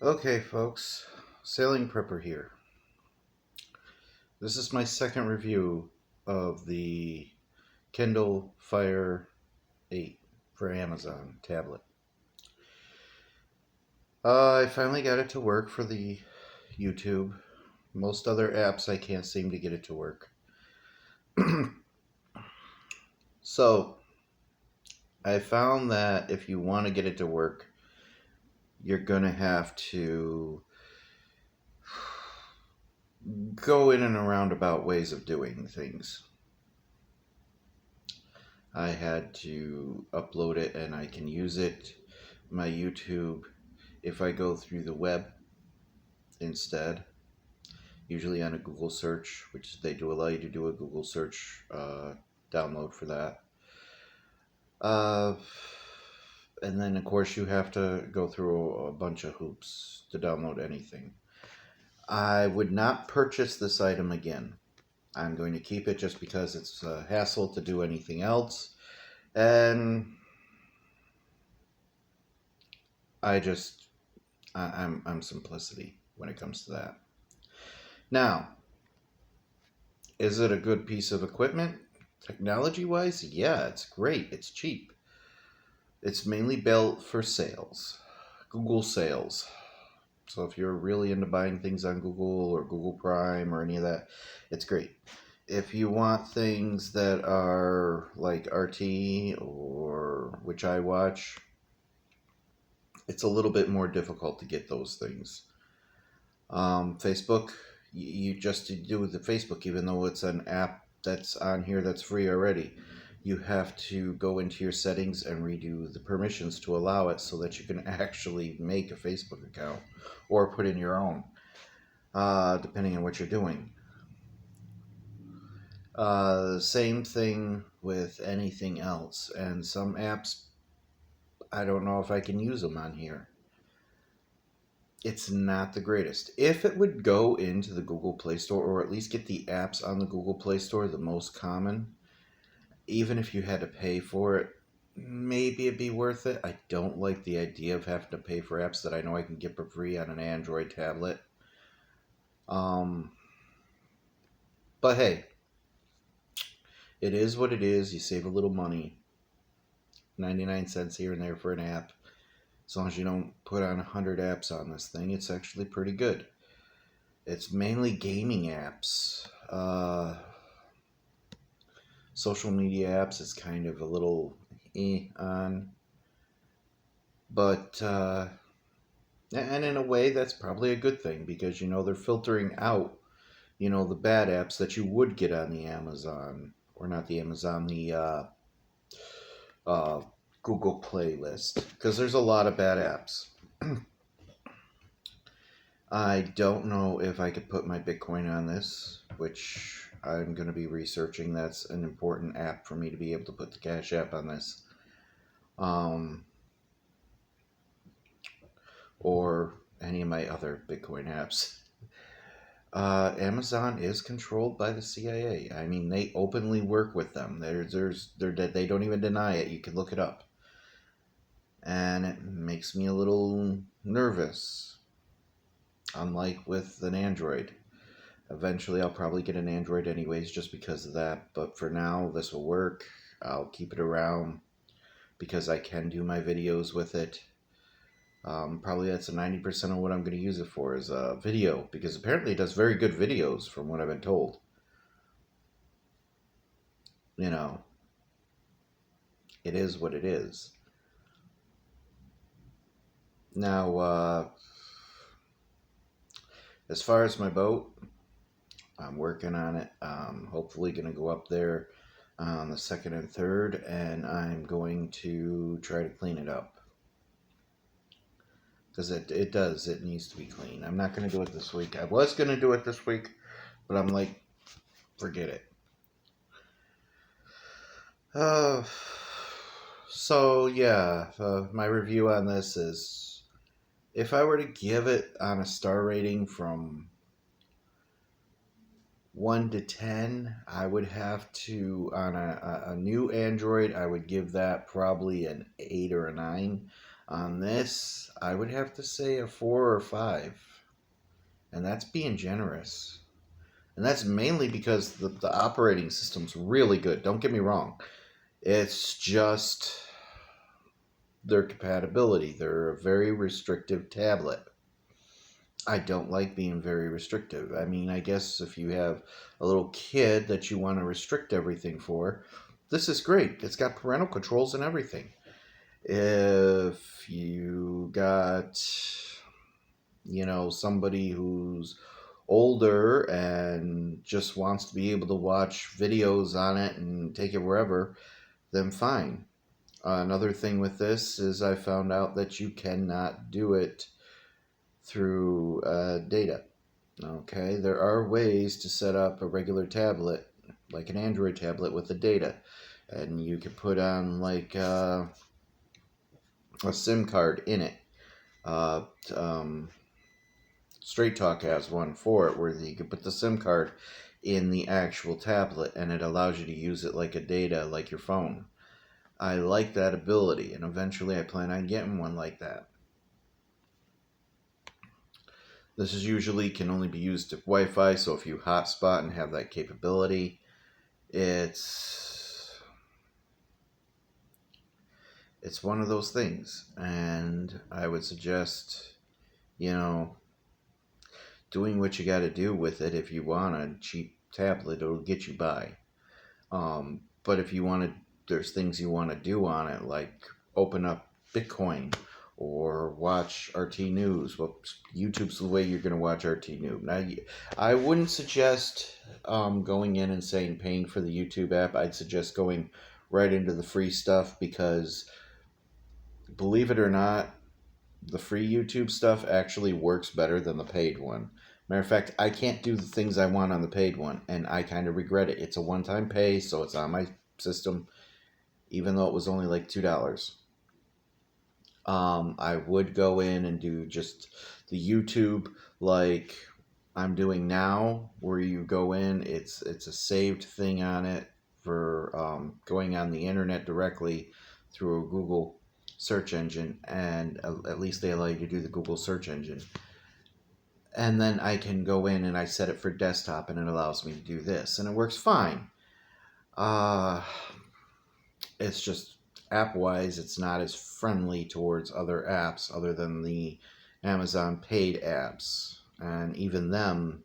Okay, folks, Sailing Prepper here. This is my second review of the Kindle Fire 8 for Amazon tablet. I finally got it to work for the YouTube. Most other apps I can't seem to get it to work. So, I found that if you want to get it to work, you're going to have to go in and around about ways of doing things. I had to upload it and I can use it, my YouTube, if I go through the web instead, usually on a Google search, which they do allow you to do a Google search download for that. Uh, and then, of course, you have to go through a bunch of hoops to download anything. I would not purchase this item again. I'm going to keep it just because it's a hassle to do anything else. And I'm simplicity when it comes to that. Now, is it a good piece of equipment? Technology wise, yeah, it's great. It's cheap. It's mainly built for sales, Google sales. So if you're really into buying things on Google or Google Prime or any of that, it's great. If you want things that are like RT or which I watch, it's a little bit more difficult to get those things. Facebook, you just do the Facebook, even though it's an app that's on here that's free already. You have to go into your settings and redo the permissions to allow it so that you can actually make a Facebook account or put in your own, depending on what you're doing. Same thing with anything else, and some apps, I don't know if I can use them on here. It's not the greatest. If it would go into the Google Play Store, or at least get the apps on the Google Play Store, the most common, even if you had to pay for it, maybe it'd be worth it. I don't like the idea of having to pay for apps that I know I can get for free on an Android tablet. Um, but hey, it is what it is. You save a little money, 99 cents here and there for an app. As long as you don't put on 100 apps on this thing, it's actually pretty good. It's mainly gaming apps. Social media apps is kind of a little on. But, and in a way, that's probably a good thing because, they're filtering out, the bad apps that you would get on the Amazon, or not the Amazon, the uh, Google Play list, because there's a lot of bad apps. I don't know if I could put my Bitcoin on this, which I'm going to be researching. That's an important app for me to be able to put the Cash App on this. Or any of my other Bitcoin apps. Amazon is controlled by the CIA. I mean, they openly work with them. They don't even deny it. You can look it up. And it makes me a little nervous. Unlike with an Android. Eventually, I'll probably get an Android anyways just because of that. But for now, this will work. I'll keep it around because I can do my videos with it. Probably that's a 90% of what I'm going to use it for is video, because apparently it does very good videos from what I've been told. You know, it is what it is. Now, as far as my boat, I'm working on it. Hopefully going to go up there on the 2nd and 3rd, and I'm going to try to clean it up. Because it needs to be clean. I'm not going to do it this week. I was going to do it this week, but I'm like, forget it. So yeah, my review on this is, if I were to give it on a star rating from 1 to 10, I would have to, on a new Android, I would give that probably an 8 or a 9. On this, I would have to say a 4 or 5. And that's being generous. And that's mainly because the operating system's really good. Don't get me wrong. It's just their compatibility. They're a very restrictive tablet. I don't like being very restrictive. I mean, I guess if you have a little kid that you want to restrict everything for, this is great. It's got parental controls and everything. If you got, somebody who's older and just wants to be able to watch videos on it and take it wherever, then fine. Another thing with this is I found out that you cannot do it through data. Okay, there are ways to set up a regular tablet, like an Android tablet with the data, and you can put on like a SIM card in it. Uh, um, Straight Talk has one for it where you can put the SIM card in the actual tablet and it allows you to use it like a data, like your phone. I like that ability, and eventually I plan on getting one like that. This is usually can only be used if Wi-Fi, so if you hotspot and have that capability, it's one of those things. And I would suggest, doing what you got to do with it. If you want a cheap tablet, it'll get you by. But if you want to, there's things you want to do on it, like open up Bitcoin or watch RT News. Well, YouTube's the way you're going to watch RT News. Now, I wouldn't suggest going in and saying paying for the YouTube app. I'd suggest going right into the free stuff because, believe it or not, the free YouTube stuff actually works better than the paid one. Matter of fact, I can't do the things I want on the paid one, and I kind of regret it. It's a one-time pay, so it's on my system, even though it was only like $2. I would go in and do just the YouTube like I'm doing now, where you go in, it's a saved thing on it for going on the internet directly through a Google search engine, and at least they allow you to do the Google search engine. And then I can go in and I set it for desktop, and it allows me to do this, and it works fine. It's just app-wise, it's not as friendly towards other apps other than the Amazon paid apps. And even them,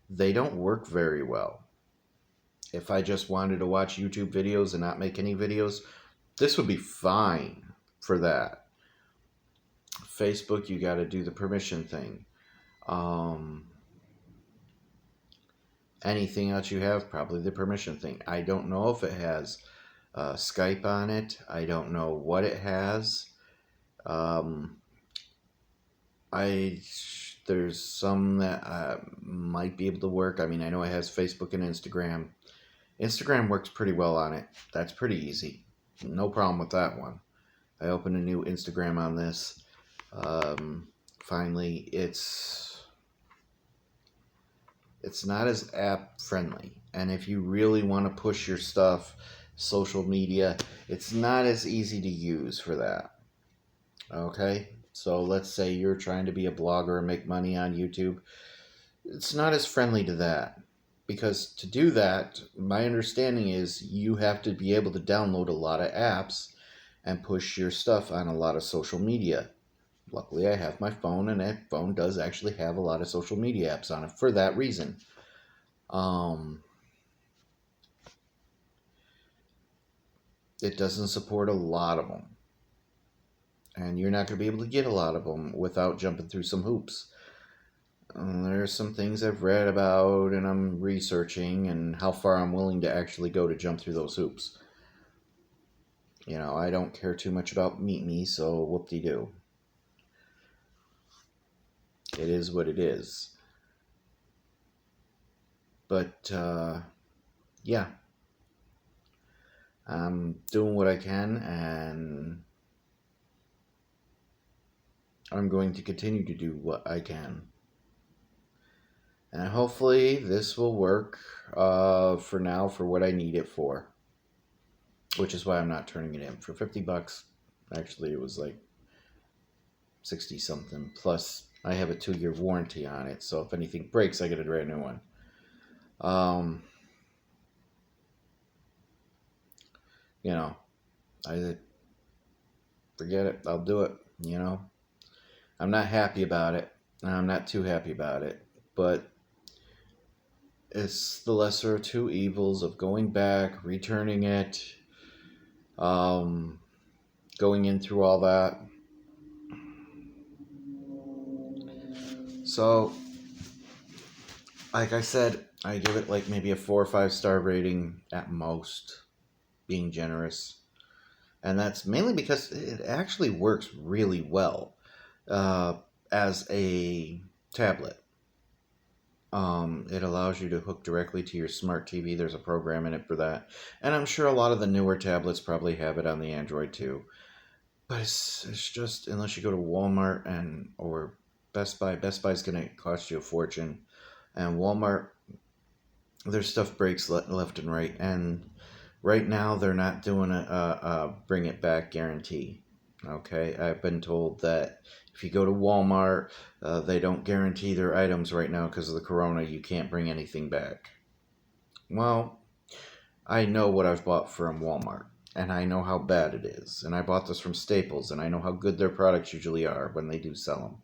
they don't work very well. If I just wanted to watch YouTube videos and not make any videos, this would be fine for that. Facebook, you got to do the permission thing. Anything else you have, probably the permission thing. I don't know if it has Skype on it. I don't know what it has. There's some that might be able to work. I mean, I know it has Facebook and Instagram. Instagram works pretty well on it. That's pretty easy. No problem with that one. I opened a new Instagram on this. Finally, it's not as app friendly. And if you really want to push your stuff, social media, it's not as easy to use for that. Okay? So let's say you're trying to be a blogger and make money on YouTube. It's not as friendly to that. Because to do that, my understanding is you have to be able to download a lot of apps and push your stuff on a lot of social media. Luckily, I have my phone, and that phone does actually have a lot of social media apps on it for that reason. It doesn't support a lot of them. And you're not going to be able to get a lot of them without jumping through some hoops. There's some things I've read about and I'm researching and how far I'm willing to actually go to jump through those hoops. I don't care too much about Meet Me, so whoop-de-doo. It is what it is. But, yeah. I'm doing what I can, and I'm going to continue to do what I can. And hopefully this will work for now for what I need it for. Which is why I'm not turning it in. For $50, actually it was like 60 something. Plus, I have a 2-year warranty on it, so if anything breaks, I get a brand new one. Um, you know, I forget it. I'll do it. I'm not happy about it. I'm not too happy about it, but it's the lesser of two evils of going back, returning it, um, going in through all that. So, like I said, I give it like maybe a 4 or 5 star rating at most, being generous. And that's mainly because it actually works really well uh, as a tablet. It allows you to hook directly to your smart TV. There's a program in it for that. And I'm sure a lot of the newer tablets probably have it on the Android too. But it's just, unless you go to Walmart or Best Buy's going to cost you a fortune. And Walmart, their stuff breaks left and right. And right now, they're not doing a bring it back guarantee. Okay, I've been told that if you go to Walmart, they don't guarantee their items right now because of the corona. You can't bring anything back. Well, I know what I've bought from Walmart, and I know how bad it is. And I bought this from Staples, and I know how good their products usually are when they do sell them.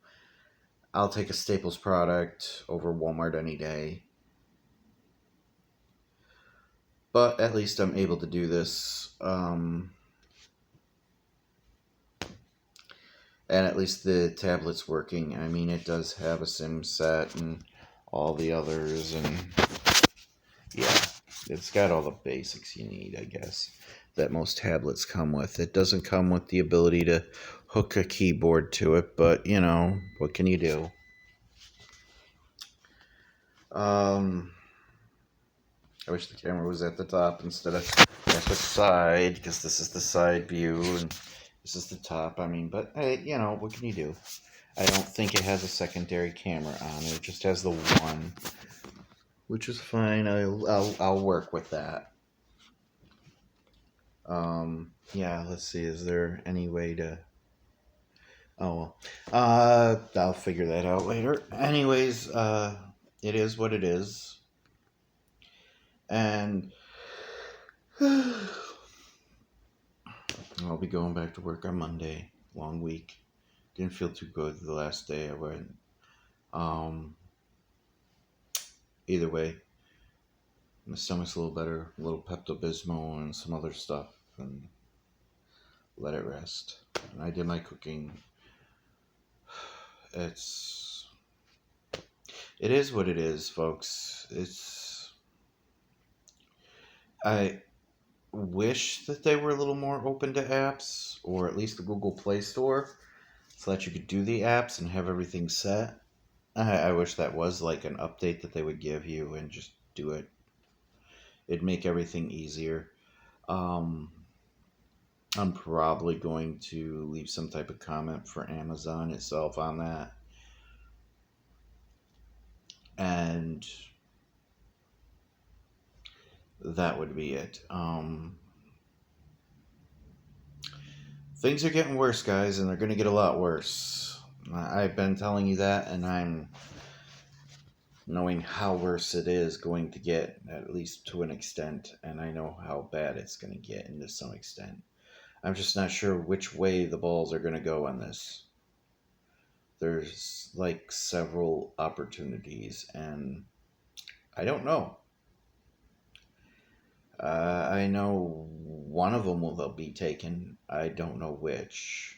I'll take a Staples product over Walmart any day. But at least I'm able to do this. And at least the tablet's working. I mean, it does have a sim set and all the others, and yeah, it's got all the basics you need, I guess, that most tablets come with. It doesn't come with the ability to hook a keyboard to it, but what can you do? I wish the camera was at the top instead of at the side, because this is the side view and this is the top. I mean, but hey, what can you do? I don't think it has a secondary camera on it. It just has the one, which is fine. I'll work with that. Yeah. Let's see. Is there any way to? Oh well. I'll figure that out later. Anyways, it is what it is, and I'll be going back to work on Monday. Long week. Didn't feel too good the last day I went. Um, Either way, my stomach's a little better. A little Pepto-Bismol and some other stuff, and let it rest. And I did my cooking. It is what it is, folks. I wish that they were a little more open to apps, or at least the Google Play Store, so that you could do the apps and have everything set. I wish that was like an update that they would give you and just do it. It'd make everything easier. Um, I'm probably going to leave some type of comment for Amazon itself on that. And that would be it. Things are getting worse, guys, and they're going to get a lot worse. I've been telling you that, and I'm knowing how worse it is going to get, at least to an extent, and I know how bad it's going to get, and to some extent. I'm just not sure which way the balls are going to go on this. There's like several opportunities, and I don't know. I know one of them will be taken. I don't know which.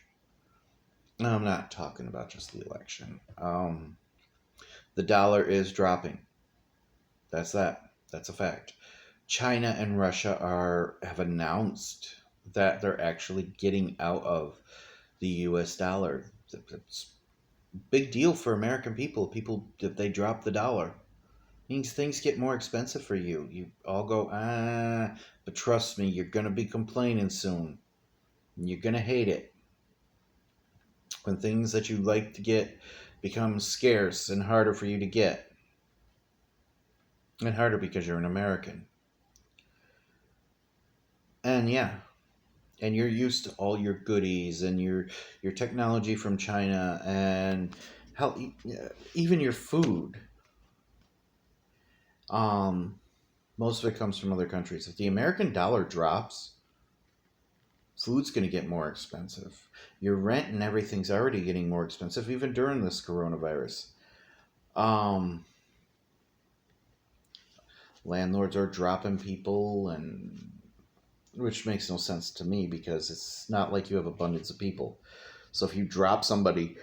No, I'm not talking about just the election. The dollar is dropping. That's that. That's a fact. China and Russia have announced that they're actually getting out of the U.S. dollar. It's a big deal for American people. People, if they drop the dollar, means things get more expensive for you. You all go, but trust me, you're going to be complaining soon. You're going to hate it. When things that you like to get become scarce and harder for you to get. And harder because you're an American. And yeah, and you're used to all your goodies and your technology from China and how even your food. Um, Most of it comes from other countries. If the American dollar drops, food's going to get more expensive. Your rent and everything's already getting more expensive, even during this coronavirus. Um, Landlords are dropping people, and which makes no sense to me because it's not like you have abundance of people. So if you drop somebody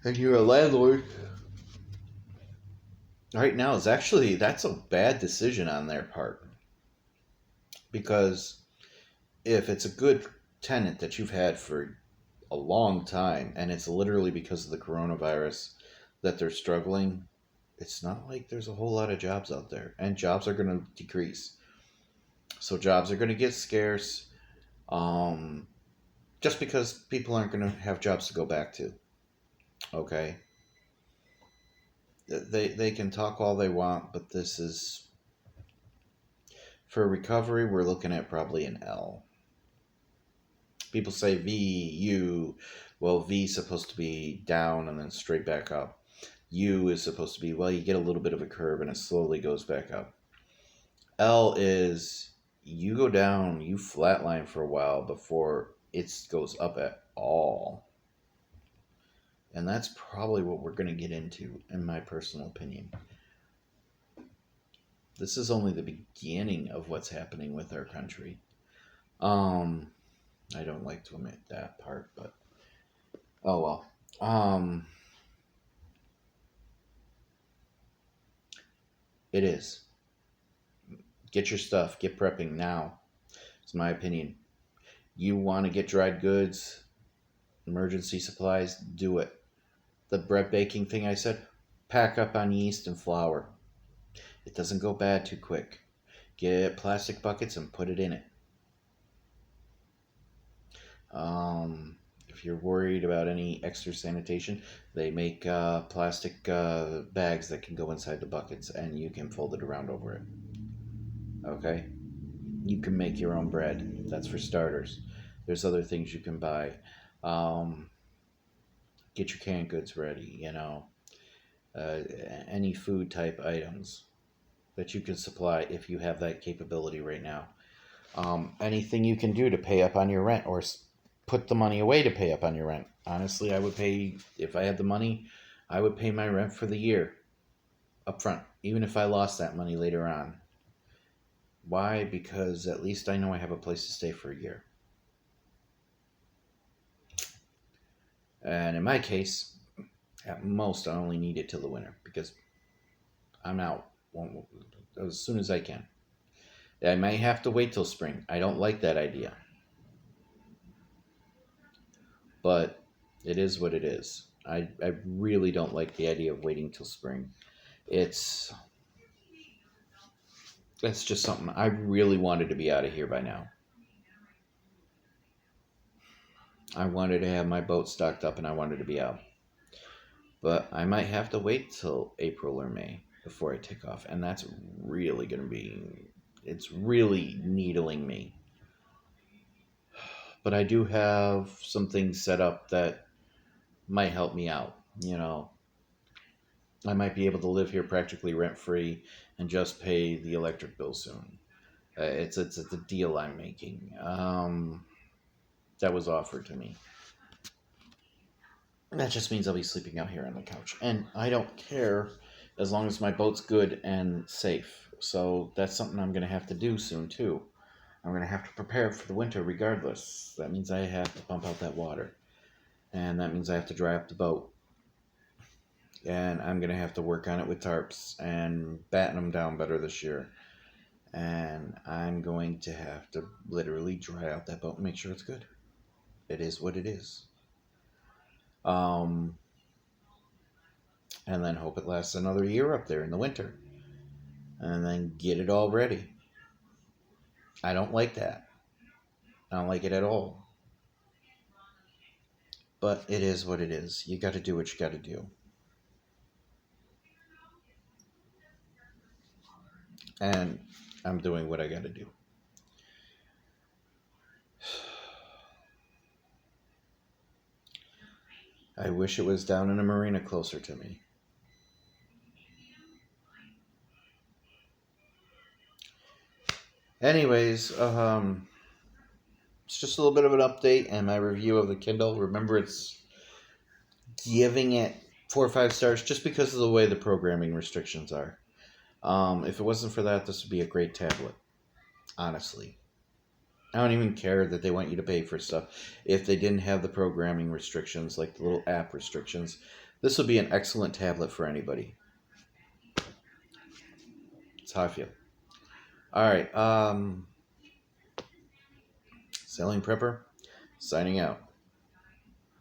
and you're a landlord, right now is actually that's a bad decision on their part because if it's a good tenant that you've had for a long time and it's literally because of the coronavirus that they're struggling, it's not like there's a whole lot of jobs out there and jobs are going to decrease. So jobs are going to get scarce, um, just because people aren't going to have jobs to go back to. Okay, they can talk all they want, but this is for recovery. We're looking at probably an L. People say V, U. Well, V is supposed to be down and then straight back up. U is supposed to be, well, you get a little bit of a curve and it slowly goes back up. L is you go down, you flatline for a while before it goes up at all. And that's probably what we're going to get into, in my personal opinion. This is only the beginning of what's happening with our country. Um, I don't like to admit that part, but oh well. It is. Get your stuff. Get prepping now. It's my opinion. You want to get dried goods, emergency supplies, do it. The bread baking thing I said, pack up on yeast and flour. It doesn't go bad too quick. Get plastic buckets and put it in it. If you're worried about any extra sanitation, they make plastic bags that can go inside the buckets and you can fold it around over it. Okay? You can make your own bread. That's for starters. There's other things you can buy. Um, get your canned goods ready, uh, any food type items that you can supply if you have that capability right now. Anything you can do to pay up on your rent or put the money away to pay up on your rent. Honestly, I would pay, if I had the money, I would pay my rent for the year up front, even if I lost that money later on. Why? Because at least I know I have a place to stay for a year. And in my case, at most, I only need it till the winter because I'm out as soon as I can. I may have to wait till spring. I don't like that idea. But it is what it is. I really don't like the idea of waiting till spring. It's That's just something I really wanted to be out of here by now. I wanted to have my boat stocked up and I wanted to be out. But I might have to wait till April or May before I take off. And that's really going to be, it's really needling me. But I do have some things set up that might help me out. I might be able to live here practically rent free and just pay the electric bill soon. It's a deal I'm making. That was offered to me. That just means I'll be sleeping out here on the couch. And I don't care as long as my boat's good and safe. So that's something I'm going to have to do soon, too. I'm going to have to prepare for the winter regardless. That means I have to pump out that water. And that means I have to dry up the boat. And I'm going to have to work on it with tarps and batten them down better this year. And I'm going to have to literally dry out that boat and make sure it's good. It is what it is. Um, and then hope it lasts another year up there in the winter. And then get it all ready. I don't like that. I don't like it at all. But it is what it is. You got to do what you got to do. And I'm doing what I got to do. I wish it was down in a marina closer to me. Anyways, it's just a little bit of an update and my review of the Kindle. Remember, it's giving it 4 or 5 stars just because of the way the programming restrictions are. If it wasn't for that, this would be a great tablet. Honestly, I don't even care that they want you to pay for stuff. If they didn't have the programming restrictions, like the little app restrictions, this would be an excellent tablet for anybody. That's how I feel. All right. Selling Prepper, signing out.